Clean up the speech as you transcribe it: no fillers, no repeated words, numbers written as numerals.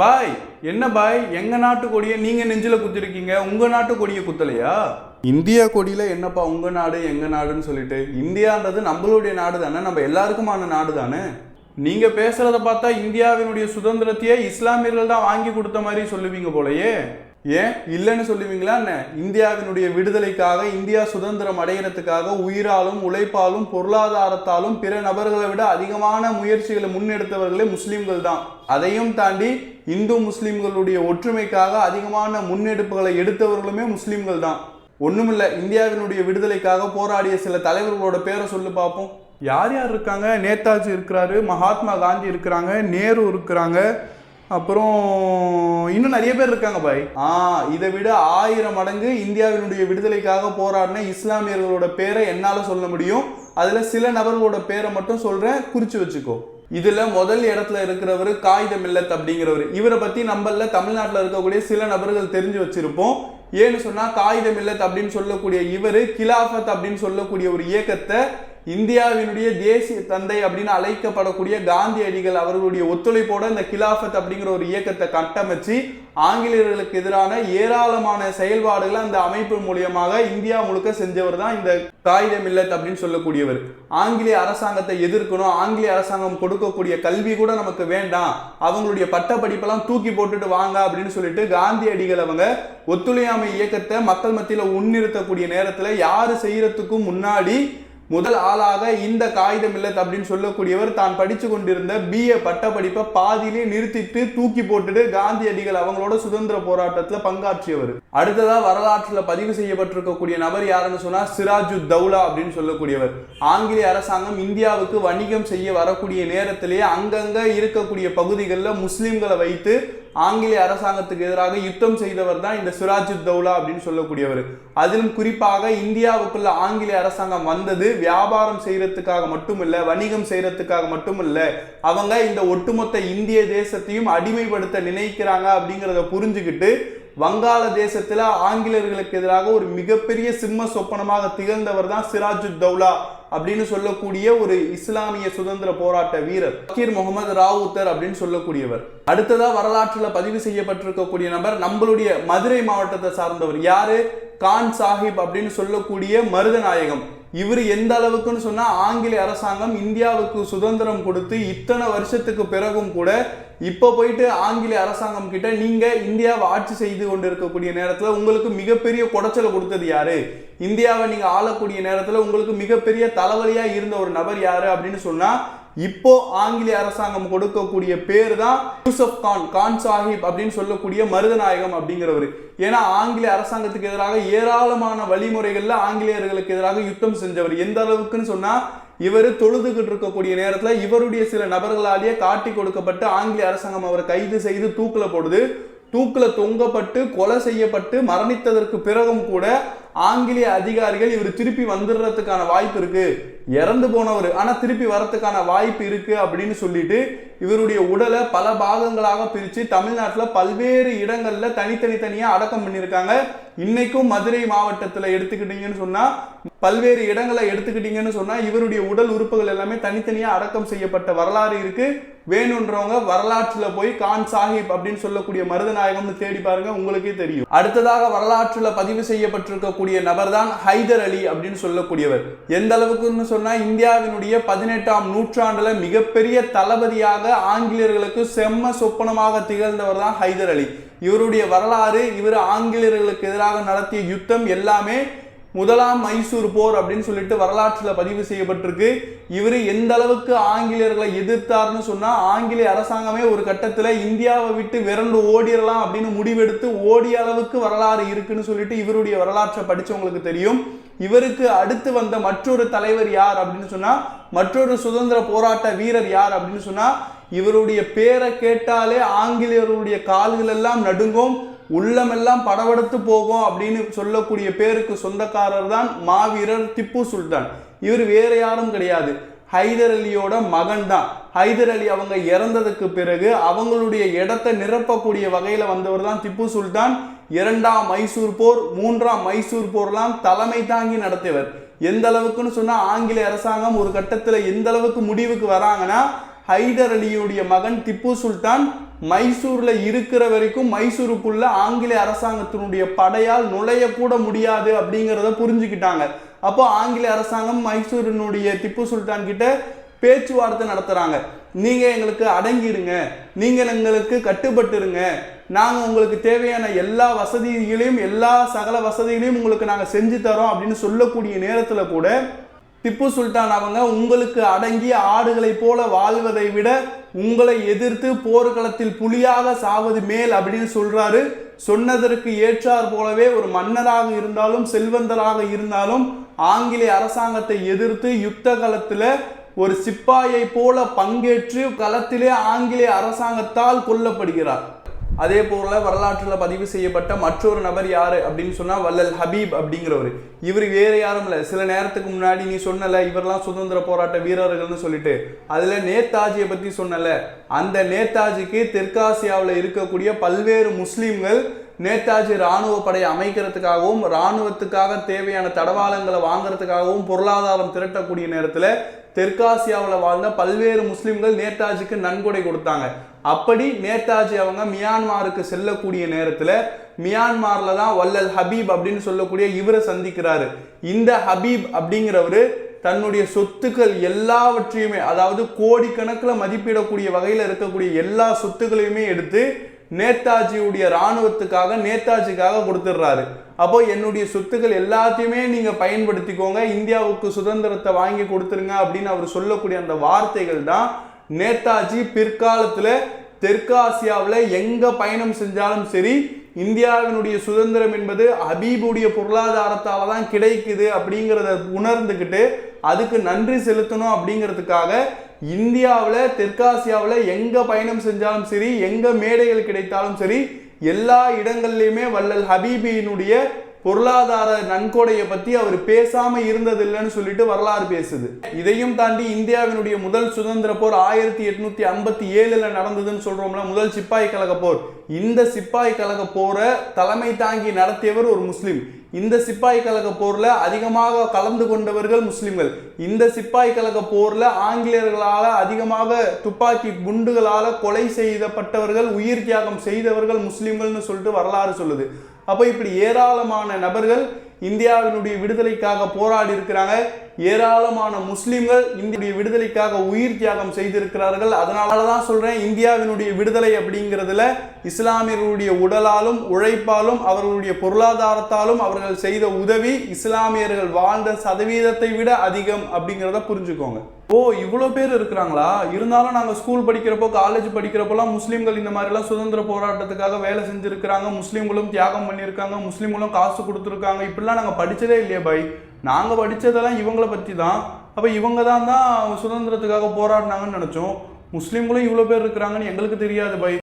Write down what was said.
பாய் என்ன பாய், எங்க நாட்டு கொடியை நீங்க நெஞ்சில குத்திருக்கீங்க, உங்க நாட்டு கொடியை குத்தலையா? இந்தியா கொடியில என்னப்பா உங்க நாடு எங்க நாடுன்னு சொல்லிட்டு? இந்தியான்றது நம்மளுடைய நாடு தானே, நம்ம எல்லாருக்குமான நாடு தானே. நீங்க பேசுறத பார்த்தா இந்தியாவினுடைய சுதந்திரத்தையே இஸ்லாமியர்கள் தான் வாங்கி கொடுத்த மாதிரி சொல்லுவீங்க போலயே. ஏன் இல்லைன்னு சொல்லுவீங்களா என்ன? இந்தியாவினுடைய விடுதலைக்காக, இந்தியா சுதந்திரம் அடைகிறதுக்காக உயிராலும் உழைப்பாலும் பொருளாதாரத்தாலும் பிற நபர்களை விட அதிகமான முயற்சிகளை முன்னெடுத்தவர்களே முஸ்லிம்கள் தான். அதையும் தாண்டி இந்து முஸ்லிம்களுடைய ஒற்றுமைக்காக அதிகமான முன்னெடுப்புகளை எடுத்தவர்களுமே முஸ்லிம்கள் தான். ஒண்ணுமில்ல, இந்தியாவினுடைய விடுதலைக்காக போராடிய சில தலைவர்களோட பேரை சொல்லு பார்ப்போம். யார் யார் இருக்காங்க? நேதாஜி இருக்கிறாரு, மகாத்மா காந்தி இருக்கிறாங்க, நேரு இருக்கிறாங்க, அப்புறம் இன்னும் நிறைய பேர் இருக்காங்க பாய். இதை விட 1000 மடங்கு இந்தியாவினுடைய விடுதலைக்காக போராடின இஸ்லாமியர்களோட பேரை என்னால சொல்ல முடியும். அதுல சில நபர்களோட பேரை மட்டும் சொல்றேன், குறிச்சு வச்சுக்கோ. இதுல முதல் இடத்துல இருக்கிறவர் காயித மில்லத் அப்படிங்கிறவர். இவரை பத்தி நம்மள தமிழ்நாட்டில் இருக்கக்கூடிய சில நபர்கள் தெரிஞ்சு வச்சிருப்போம். ஏன்னு சொன்னா காயித மில்லத் அப்படின்னு சொல்லக்கூடிய இவரு கிலாஃபத் அப்படின்னு சொல்லக்கூடிய ஒரு இயக்கத்தை இந்தியாவினுடைய தேசிய தந்தை அப்படின்னு அழைக்கப்படக்கூடிய காந்தியடிகள் அவர்களுடைய ஒத்துழைப்போட இந்த கிலாஃபத் அப்படிங்கிற ஒரு இயக்கத்தை கட்டமைச்சு ஆங்கிலேயர்களுக்கு எதிரான ஏராளமான செயல்பாடுகளை அந்த அமைப்பு மூலியமாக இந்தியா முழுக்க செஞ்சவர் தான் இந்த காயித மில்லத் அப்படின்னு சொல்லக்கூடியவர். ஆங்கிலேய அரசாங்கத்தை எதிர்க்கணும், ஆங்கிலேய அரசாங்கம் கொடுக்கக்கூடிய கல்வி கூட நமக்கு வேண்டாம், அவங்களுடைய பட்ட படிப்பெல்லாம் தூக்கி போட்டுட்டு வாங்க அப்படின்னு சொல்லிட்டு காந்தியடிகள் அவங்க ஒத்துழையாமை இயக்கத்தை மக்கள் மத்தியில முன்னிறுத்தக்கூடிய நேரத்துல யாரு செய்யறதுக்கும் முன்னாடி முதல் ஆளாக இந்த காயித மில்லத் அப்படின்னு சொல்லக்கூடியவர் தான் படிச்சு கொண்டிருந்த BA பட்ட படிப்பை பாதியிலே நிறுத்திட்டு தூக்கி போட்டுட்டு காந்தியடிகள் அவங்களோட சுதந்திர போராட்டத்துல பங்காற்றியவர். அடுத்ததா வரலாற்றுல பதிவு செய்யப்பட்டிருக்கக்கூடிய நபர் யாருன்னு சொன்னா சிராஜுத் தௌலா அப்படின்னு சொல்லக்கூடியவர். ஆங்கிலேய அரசாங்கம் இந்தியாவுக்கு வணிகம் செய்ய வரக்கூடிய நேரத்திலேயே அங்கங்க இருக்கக்கூடிய பகுதிகளில் முஸ்லிம்களை வைத்து ஆங்கிலேய அரசாங்கத்துக்கு எதிராக யுத்தம் செய்தவர் தான் இந்த சிராஜுத் தௌலா அப்படின்னு சொல்லக்கூடியவர். அதிலும் குறிப்பாக இந்தியாவுக்குள்ள ஆங்கிலேய அரசாங்கம் வந்தது வியாபாரம் செய்யறதுக்காக மட்டுமில்ல, வணிகம் செய்யறதுக்காக மட்டுமில்ல, அவங்க இந்த ஒட்டுமொத்த இந்திய தேசத்தையும் அடிமைப்படுத்த நினைக்கிறாங்க அப்படிங்கிறத புரிஞ்சுக்கிட்டு வங்காள தேசத்துல ஆங்கிலேயர்களுக்கு எதிராக ஒரு மிகப்பெரிய சிம்ம சொப்பனமாக திகழ்ந்தவர் தான் சிராஜுத் தௌலா அப்படின்னு சொல்லக்கூடிய ஒரு இஸ்லாமிய சுதந்திர போராட்ட வீரர் ஃபக்கீர் முகமது ராவுத்தர் அப்படின்னு சொல்லக்கூடியவர். அடுத்ததா வரலாற்றுல பதிவு செய்யப்பட்டிருக்கக்கூடிய நபர் நம்மளுடைய மதுரை மாவட்டத்தை சார்ந்தவர். யாரு? கான் சாஹிப் அப்படின்னு சொல்லக்கூடிய மருதநாயகம். இவர் எந்த அளவுக்குன்னு சொன்னா ஆங்கிலேய அரசாங்கம் இந்தியாவுக்கு சுதந்திரம் கொடுத்து இத்தனை வருஷத்துக்கு பிறகும் கூட இப்ப போயிட்டு ஆங்கிலேய அரசாங்கம் கிட்ட நீங்க இந்தியாவை ஆட்சி செய்து கொண்டு இருக்கக்கூடிய நேரத்துல உங்களுக்கு மிகப்பெரிய குடைச்சலை கொடுத்தது யாரு? இந்தியாவை நீங்க ஆளக்கூடிய நேரத்துல உங்களுக்கு மிகப்பெரிய தலைவலியா இருந்த ஒரு நபர் யாரு அப்படின்னு சொன்னா இப்போ ஆங்கிலேய அரசாங்கம் கொடுக்கக்கூடிய பேர் தான் யூசுப் கான், கான் சாஹிப் அப்படின்னு சொல்லக்கூடிய மருதநாயகம் அப்படிங்கிறவர். ஏன்னா ஆங்கிலேய அரசாங்கத்துக்கு எதிராக ஏராளமான வழிமுறைகள்ல ஆங்கிலேயர்களுக்கு எதிராக யுத்தம் செஞ்சவர். எந்த அளவுக்குன்னு சொன்னா இவர் தொழுதுகிட்டு இருக்கக்கூடிய நேரத்துல இவருடைய சில நபர்களாலேயே காட்டி கொடுக்கப்பட்டு ஆங்கிலேய அரசாங்கம் அவரை கைது செய்து தூக்குல போடுது. தூக்குல தொங்கப்பட்டு கொலை செய்யப்பட்டு மரணித்ததற்கு பிறகும் கூட ஆங்கிலேய அதிகாரிகள் இவர் திருப்பி வந்துடுறதுக்கான வாய்ப்பு இருக்கு, இறந்து போனவர் ஆனா திருப்பி வரத்துக்கான வாய்ப்பு இருக்கு அப்படின்னு சொல்லிட்டு இவருடைய உடலை பல பாகங்களாக பிரிச்சு தமிழ்நாட்டுல பல்வேறு இடங்கள்ல தனித்தனியா அடக்கம் பண்ணியிருக்காங்க. இன்னைக்கும் மதுரை மாவட்டத்துல எடுத்துக்கிட்டீங்கன்னு சொன்னா பல்வேறு இடங்களை எடுத்துக்கிட்டீங்கன்னு சொன்னா இவருடைய உடல் உறுப்புகள் எல்லாமே தனித்தனியா அடக்கம் செய்யப்பட்ட வரலாறு இருக்கு. வேணுன்றவங்க வரலாற்றுல போய் கான் சாஹிப் அப்படின்னு சொல்லக்கூடிய மருதநாயகம்னு தேடி பாருங்க, உங்களுக்கே தெரியும். அடுத்ததாக வரலாற்றுல பதிவு செய்யப்பட்டிருக்கக்கூடிய நபர் தான் ஹைதர் அலி அப்படின்னு சொல்லக்கூடியவர். எந்த அளவுக்குன்னு சொன்னா இந்தியாவினுடைய 18ஆம் நூற்றாண்டுல மிகப்பெரிய தளபதியாக ஆங்கிலேயர்களுக்கு செம்ம சொப்பனமாக திகழ்ந்தவர் தான் ஹைதர் அலி. இவருடைய வரலாறு, இவர் ஆங்கிலேயர்களுக்கு எதிராக நடத்திய யுத்தம் எல்லாமே முதலாம் மைசூர் போர் அப்படின்னு சொல்லிட்டு வரலாற்றுல பதிவு செய்யப்பட்டிருக்கு. இவரு எந்த அளவுக்கு ஆங்கிலேயர்களை எதிர்த்தார்னு சொன்னா ஆங்கிலேய அரசாங்கமே ஒரு கட்டத்துல இந்தியாவை விட்டு விரண்டு ஓடிடலாம் அப்படின்னு முடிவெடுத்து ஓடிய அளவுக்கு வரலாறு இருக்குன்னு சொல்லிட்டு இவருடைய வரலாற்றை படிச்சவங்களுக்கு தெரியும். இவருக்கு அடுத்து வந்த மற்றொரு தலைவர் யார் அப்படின்னு சொன்னா, மற்றொரு சுதந்திர போராட்ட வீரர் யார் அப்படின்னு சொன்னா, இவருடைய பேரை கேட்டாலே ஆங்கிலேயர்களுடைய கால்கள் எல்லாம் நடுங்கும், உள்ளமெல்லாம் படவெடுத்து போகும் அப்படின்னு சொல்லக்கூடிய பேருக்கு சொந்தக்காரர் தான் மாவீரர் திப்பு சுல்தான். இவர் வேற யாரும் கிடையாது, ஹைதர் அலியோட மகன் தான். ஹைதர் அலி அவங்க இறந்ததுக்கு பிறகு அவங்களுடைய இடத்தை நிரப்பக்கூடிய வகையில வந்தவர் தான் திப்பு சுல்தான். 2ஆம் மைசூர் போர், 3ஆம் மைசூர் போர்லாம் தலைமை தாங்கி நடத்தியவர். எந்த அளவுக்குன்னு சொன்னா ஆங்கிலேய அரசாங்கம் ஒரு கட்டத்துல எந்த அளவுக்கு முடிவுக்கு வராங்கன்னா ஹைதர் அலியுடைய மகன் திப்பு சுல்தான் மைசூர்ல இருக்கிற வரைக்கும் மைசூருக்குள்ள ஆங்கிலேய அரசாங்கத்தினுடைய படையால் நுழைய கூட முடியாது அப்படிங்கிறத புரிஞ்சுக்கிட்டாங்க. அப்போ ஆங்கிலேய அரசாங்கம் மைசூரினுடைய திப்பு சுல்தான் கிட்ட பேச்சுவார்த்தை நடத்துறாங்க. நீங்க எங்களுக்கு அடங்கிடுங்க, நீங்கள் எங்களுக்கு கட்டுப்பட்டுருங்க, நாங்க உங்களுக்கு தேவையான எல்லா வசதிகளையும் எல்லா சகல வசதிகளையும் உங்களுக்கு நாங்க செஞ்சு தரோம் அப்படின்னு சொல்லக்கூடிய நேரத்துல கூட திப்பு சுல்தான் அவங்க உங்களுக்கு அடங்கி ஆடுகளை போல வாழ்வதை விட உங்களை எதிர்த்து போர்க்களத்தில் புலியாக சாவது மேல் அப்படின்னு சொல்றாரு. சொன்னதற்கு ஏற்றார் போலவே ஒரு மன்னராக இருந்தாலும் செல்வந்தராக இருந்தாலும் ஆங்கிலேய அரசாங்கத்தை எதிர்த்து யுத்த களத்துல ஒரு சிப்பாயை போல பங்கேற்று களத்திலே ஆங்கிலேய அரசாங்கத்தால் கொல்லப்படுகிறார். அதே போல வரலாற்றில் பதிவு செய்யப்பட்ட மற்றொரு நபர் யாரு அப்படின்னு சொன்னா வள்ளல் ஹபீப் அப்படிங்கிறவர். இவர் வேற யாரும் இல்லை, சில நேரத்துக்கு முன்னாடி நீ சொன்னல இவரெல்லாம் சுதந்திர போராட்ட வீரர்கள்னு சொல்லிட்டு அதுல நேதாஜியை பத்தி சொன்னல, அந்த நேதாஜிக்கு தெற்காசியாவில் இருக்கக்கூடிய பல்வேறு முஸ்லீம்கள் நேதாஜி இராணுவ படையை அமைக்கிறதுக்காகவும் இராணுவத்துக்காக தேவையான தடவாளங்களை வாங்குறதுக்காகவும் பொருளாதாரம் திரட்டக்கூடிய நேரத்தில் தெற்காசியாவில் வாழ்ந்த பல்வேறு முஸ்லிம்கள் நேதாஜிக்கு நன்கொடை கொடுத்தாங்க. அப்படி நேதாஜி அவங்க மியான்மாருக்கு செல்லக்கூடிய நேரத்தில் மியான்மார்ல தான் வள்ளல் ஹபீப் அப்படின்னு சொல்லக்கூடிய இவரை சந்திக்கிறாரு. இந்த ஹபீப் அப்படிங்கிறவரு தன்னுடைய சொத்துக்கள் எல்லாவற்றையுமே, அதாவது கோடிக்கணக்கில் மதிப்பிடக்கூடிய வகையில் இருக்கக்கூடிய எல்லா சொத்துக்களையுமே எடுத்து நேதாஜியுடைய இராணுவத்துக்காக நேதாஜிக்காக கொடுத்துடுறாரு. அப்போ என்னுடைய சொத்துக்கள் எல்லாத்தையுமே நீங்க பயன்படுத்திக்கோங்க, இந்தியாவுக்கு சுதந்திரத்தை வாங்கி கொடுத்துருங்க அப்படின்னு அவர் சொல்லக்கூடிய அந்த வார்த்தைகள் தான் நேதாஜி பிற்காலத்துல தெற்காசியாவில் எங்க பயணம் செஞ்சாலும் சரி இந்தியாவினுடைய சுதந்திரம் என்பது ஹபீபுடைய பொருளாதாரத்தால தான் கிடைக்குது அப்படிங்கிறத உணர்ந்துக்கிட்டு அதுக்கு நன்றி செலுத்தணும் அப்படிங்கிறதுக்காக இந்தியாவில் தெற்காசியாவில் எங்க பயணம் செஞ்சாலும் சரி எங்க மேடைகள் கிடைத்தாலும் சரி எல்லா இடங்கள்லையுமே வள்ளல் ஹபீபினுடைய பொருளாதார நன்கொடையை பத்தி அவர் பேசாம இருந்ததில்லைன்னு சொல்லிட்டு வரலாறு பேசுது. இதையும் தாண்டி இந்தியாவினுடைய முதல் சுதந்திர போர் 1857 நடந்ததுன்னு சொல்றோம்ல, முதல் சிப்பாய் கழக போர். இந்த சிப்பாய் கழக போரை தலைமை தாங்கி நடத்தியவர் ஒரு முஸ்லிம். இந்த சிப்பாய் கழக போர்ல அதிகமாக கலந்து கொண்டவர்கள் முஸ்லிம்கள். இந்த சிப்பாய் கழக போர்ல ஆங்கிலேயர்களால அதிகமாக துப்பாக்கி குண்டுகளால கொலை செய்யப்பட்டவர்கள், உயிர் தியாகம் செய்தவர்கள் முஸ்லிம்கள்னு சொல்லிட்டு வரலாறு சொல்லுது. அப்போ இப்படி ஏராளமான நபர்கள் இந்தியாவினுடைய விடுதலைக்காக போராடி இருக்கிறாங்க. ஏராளமான முஸ்லிம்கள் இந்திய விடுதலைக்காக உயிர் தியாகம் செய்திருக்கிறார்கள். அதனாலதான் சொல்றேன், இந்தியாவினுடைய விடுதலை அப்படிங்கிறதுல இஸ்லாமியர்களுடைய உடலாலும் உழைப்பாலும் அவர்களுடைய பொருளாதாரத்தாலும் அவர்கள் செய்த உதவி இஸ்லாமியர்கள் வாழ்ந்த சதவீதத்தை விட அதிகம் அப்படிங்கிறத புரிஞ்சுக்கோங்க. ஓ, இவ்வளோ பேர் இருக்கிறாங்களா? இருந்தாலும் நாங்கள் ஸ்கூல் படிக்கிறப்போ காலேஜ் படிக்கிறப்போலாம் முஸ்லீம்கள் இந்த மாதிரிலாம் சுதந்திர போராட்டத்துக்காக வேலை செஞ்சுருக்கிறாங்க, முஸ்லீம்களும் தியாகம் பண்ணியிருக்காங்க, முஸ்லீம்களும் காசு கொடுத்துருக்காங்க, இப்படிலாம் நாங்கள் படித்ததே இல்லையே பை. நாங்கள் படித்ததெல்லாம் இவங்களை பற்றி தான். அப்போ இவங்க தான் சுதந்திரத்துக்காக போராடினாங்கன்னு நினச்சோம். முஸ்லீம்களும் இவ்வளோ பேர் இருக்கிறாங்கன்னு எங்களுக்கு தெரியாது பை.